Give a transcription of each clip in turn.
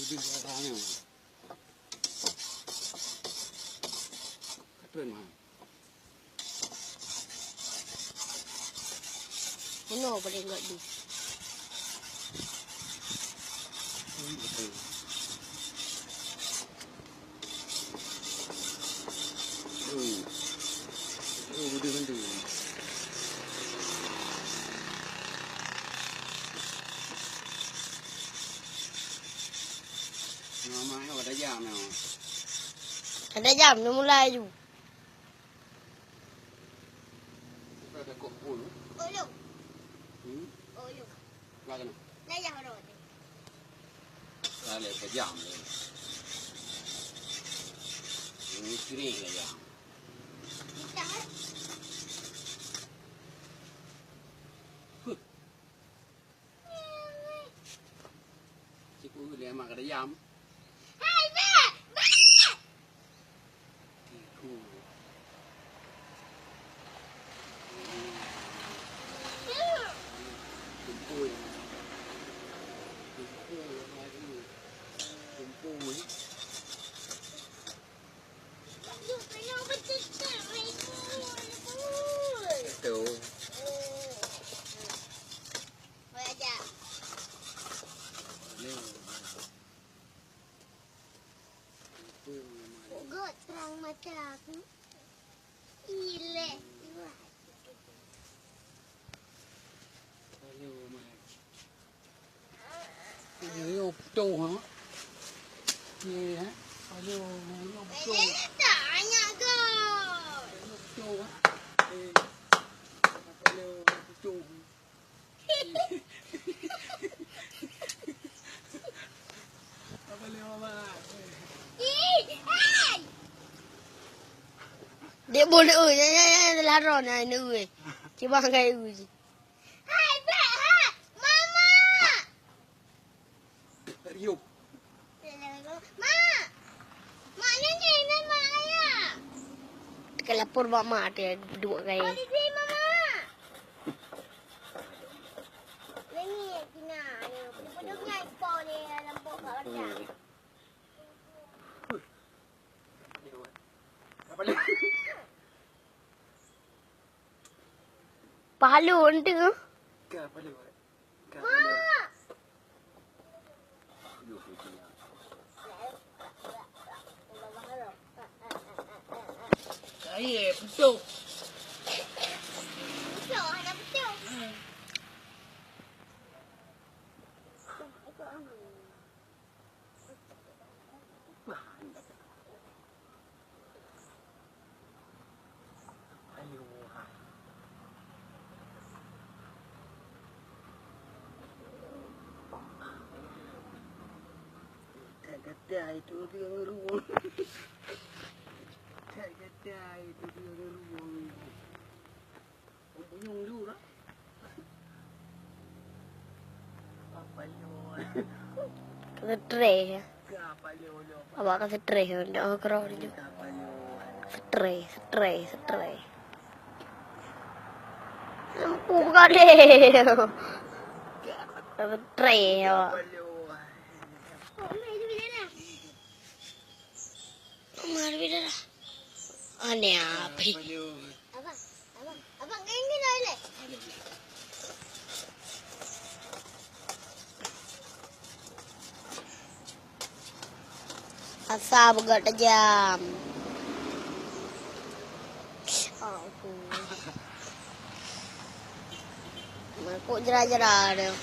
Udah barangnya. Keren mah. Ano boleh enggak di? Betul. Udah kan tu. Mamanya ada jam ya. Ada jam dah mulai tu. Ada kok pun. Oh yo. Oh yo. Lagan. Dah jam dah. Kali ke jam. Ini kering lah jam. Cikgu dia mak ada jam. Hai ba. Cikgu. Kumpul. Kumpul. Yuk kena betul Tu. Wajah. Kok terang mata aku. Ile. Yo tu hả? Gì hả? Yo tu. Tanya kau. Tu hả? Yo tu. Apa le mama? Dia boleh laron ni ui. Cuba kai ui. Hai ba, ha. Mama. Yo. Ma. Mana ni nama ayah? Kelapor mama dia dua kali. Oh, di mama. Ini kena ni. Pernah ngai po ni lampu kat belakang. Apa le? Palu untu. Apa le? Ma. Yo punya. Ay, betul. Betul, ada betul. Ayo. Tak kata itu dia ruang. Tak kata itu dia ruang. Bunyung dulu lah. Apa yo? Kata tray. Apa yo? Awak kata tray untuk kerau ni. Apa yo? Tray. Lampu kali. Kata tray awak. Apa yo? Mari dah. Ane apa? Apa yo? Abang ini dah le. Asa begat jam. Aku. Aku jerah-jerah dia.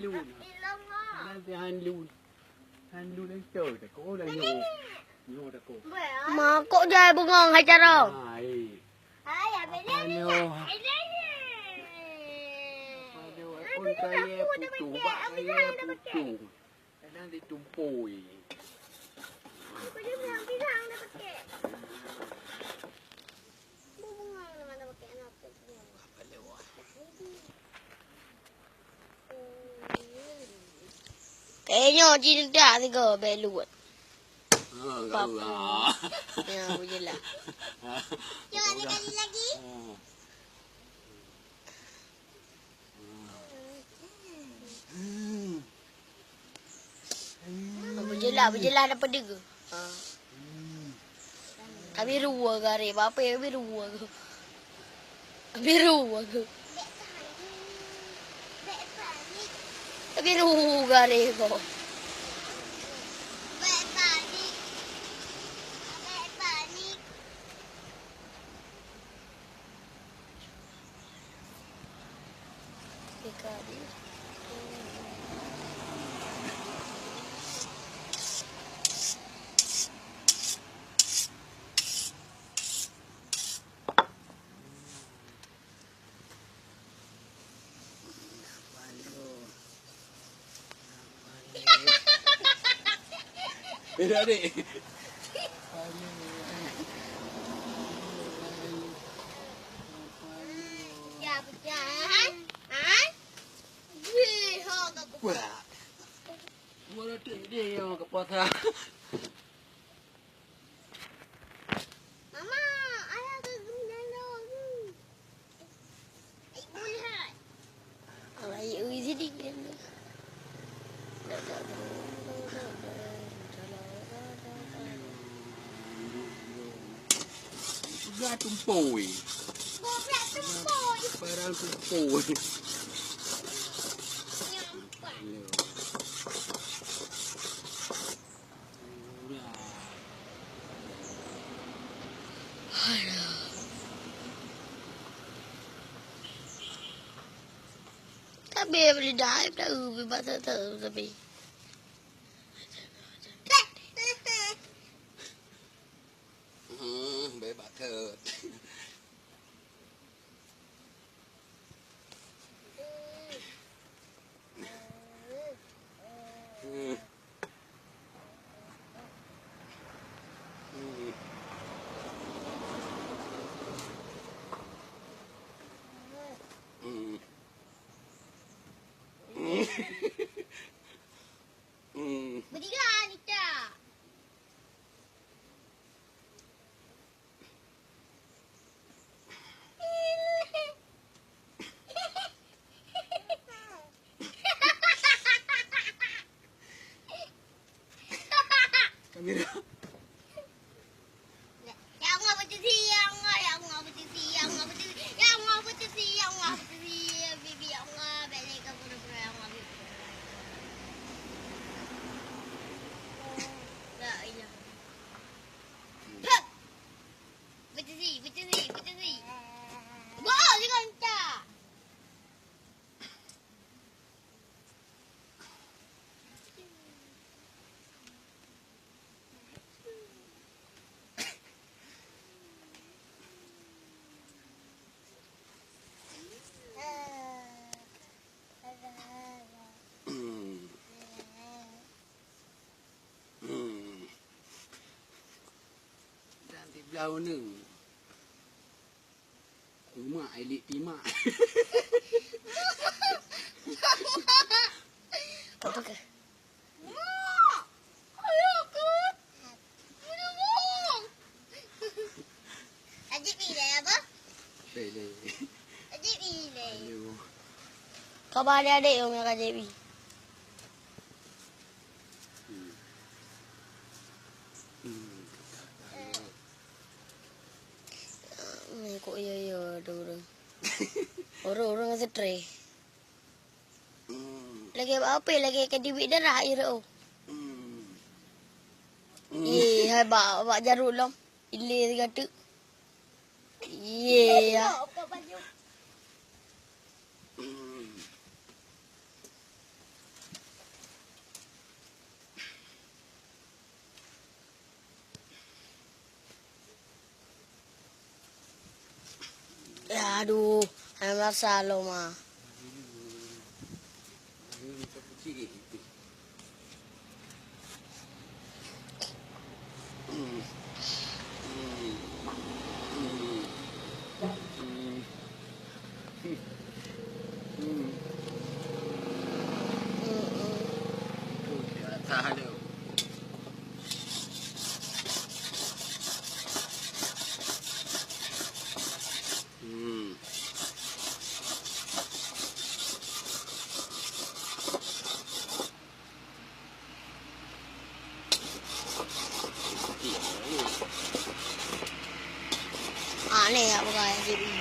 luôn. Nanti hanlu đang chờ để cô đang nhô đã cô. Mà cậu chơi bông ngon hay chả đâu? Ai. Ayo. Con kaya putu ba kaya putu. Nanti tumpoy. Kayaknya cinta sih kau belut. Papa. Ya, begitulah. Jangan sekali lagi. Berjelah dapat dia ke? Biru ke hari? Apa yang biru ke? Biru ke? Biru ke hari kau? Beda deh. Ya, pecahan. Wah. Mana dia yang kepala. Mama, ayah ke gendong. Boleh. Ayah isi di gendong. Sudah tumpoy. Tumpoy. Barang tumpoy. Tapi boleh dah bahasa tapi. Bebas thật. Berilah Anita. Kamera. Yang apa tu si? Yang apa tu si? Yang apa tu si? Yang apa tu si? Yang apa tu si? Bibi yang apa? Balik ke pura-pura yang apa? Tak ilah. Betul si. Wah, jangan tak. Nanti belau ni. Mak elit timak. Apa ke? Ajib pilih apa? Pilih. Ajib pilih. Aduh. Khabar adik yang nak JB. Kok ya ada orang. Orang stres. Lagi apa? Lagi ke duit darah air oh. Hai bak jarut lom. Ilir kata. Ya. Aduh, emang salah mah. Ini kecil itu. Tahan dia. Aneh ya kayak gini.